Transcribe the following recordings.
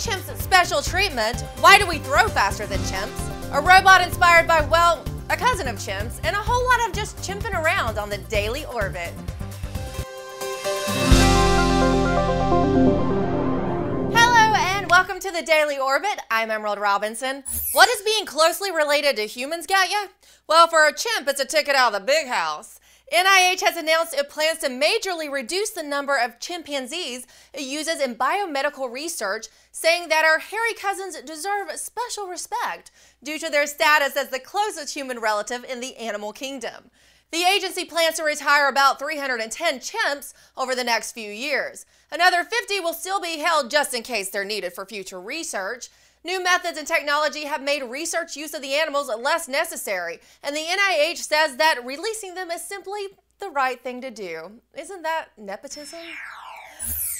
chimps special treatment, why do we throw faster than chimps, a robot inspired by, well, a cousin of chimps, and a whole lot of just chimping around on the Daily Orbit. Hello and welcome to the Daily Orbit. I'm Emerald Robinson. What does being closely related to humans get you? Well, for a chimp, it's a ticket out of the big house. NIH has announced it plans to majorly reduce the number of chimpanzees it uses in biomedical research, saying that our hairy cousins deserve special respect due to their status as the closest human relative in the animal kingdom. The agency plans to retire about 310 chimps over the next few years. Another 50 will still be held just in case they're needed for future research. New methods and technology have made research use of the animals less necessary, and the NIH says that releasing them is simply the right thing to do. Isn't that nepotism?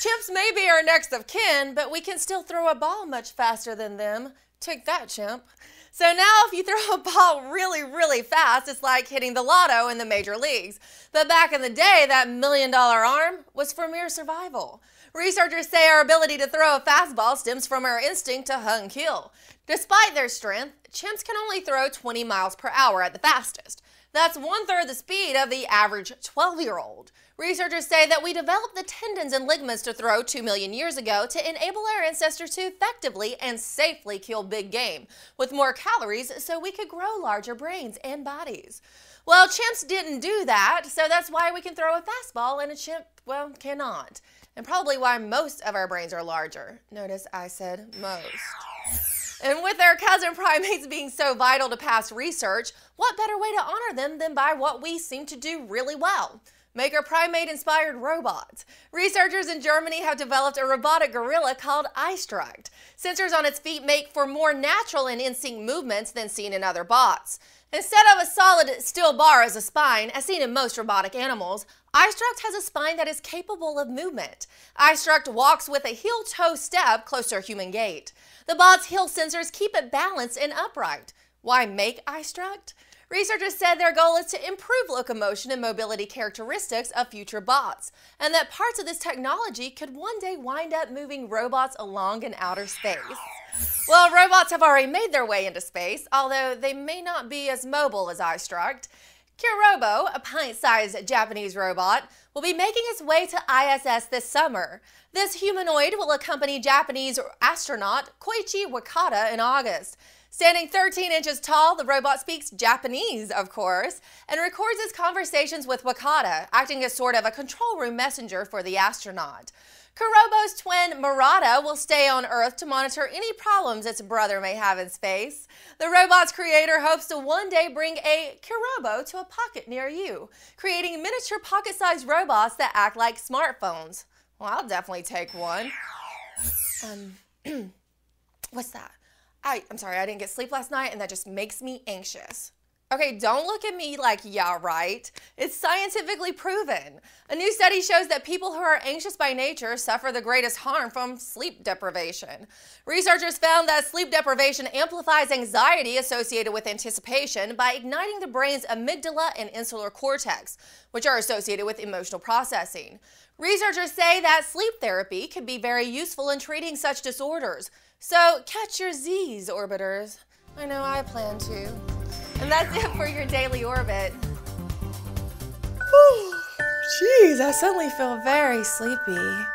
Chimps may be our next of kin, but we can still throw a ball much faster than them. Take that, chimp. So now if you throw a ball really fast, it's like hitting the lotto in the major leagues. But back in the day, that $1 million arm was for mere survival. Researchers say our ability to throw a fastball stems from our instinct to hunt and kill. Despite their strength, chimps can only throw 20 miles per hour at the fastest. That's 1/3 the speed of the average 12-year-old. Researchers say that we developed the tendons and ligaments to throw 2 million years ago to enable our ancestors to effectively and safely kill big game with more calories so we could grow larger brains and bodies. Well, chimps didn't do that, so that's why we can throw a fastball and a chimp, well, cannot. And probably why most of our brains are larger. Notice I said most. And with our cousin primates being so vital to past research, what better way to honor them than by what we seem to do really well? Make a primate-inspired robot. Researchers in Germany have developed a robotic gorilla called iStruct. Sensors on its feet make for more natural and in-sync movements than seen in other bots. Instead of a solid steel bar as a spine, as seen in most robotic animals, iStruct has a spine that is capable of movement. iStruct walks with a heel-toe step close to a human gait. The bot's heel sensors keep it balanced and upright. Why make iStruct? Researchers said their goal is to improve locomotion and mobility characteristics of future bots, and that parts of this technology could one day wind up moving robots along in outer space. Well, robots have already made their way into space, although they may not be as mobile as iStruct. Kurobo, a pint-sized Japanese robot, will be making its way to ISS this summer. This humanoid will accompany Japanese astronaut Koichi Wakata in August. Standing 13 inches tall, the robot speaks Japanese, of course, and records its conversations with Wakata, acting as sort of a control room messenger for the astronaut. Kurobo's twin, Murata, will stay on Earth to monitor any problems its brother may have in space. The robot's creator hopes to one day bring a Kurobo to a pocket near you, creating miniature pocket-sized robots that act like smartphones. Well, I'll definitely take one. What's that? I'm sorry, I didn't get sleep last night and that just makes me anxious. Okay, don't look at me like, yeah, right. It's scientifically proven. A new study shows that people who are anxious by nature suffer the greatest harm from sleep deprivation. Researchers found that sleep deprivation amplifies anxiety associated with anticipation by igniting the brain's amygdala and insular cortex, which are associated with emotional processing. Researchers say that sleep therapy could be very useful in treating such disorders. So catch your Z's, orbiters. I know I plan to. And that's it for your Daily Orbit. Whew, jeez, I suddenly feel very sleepy.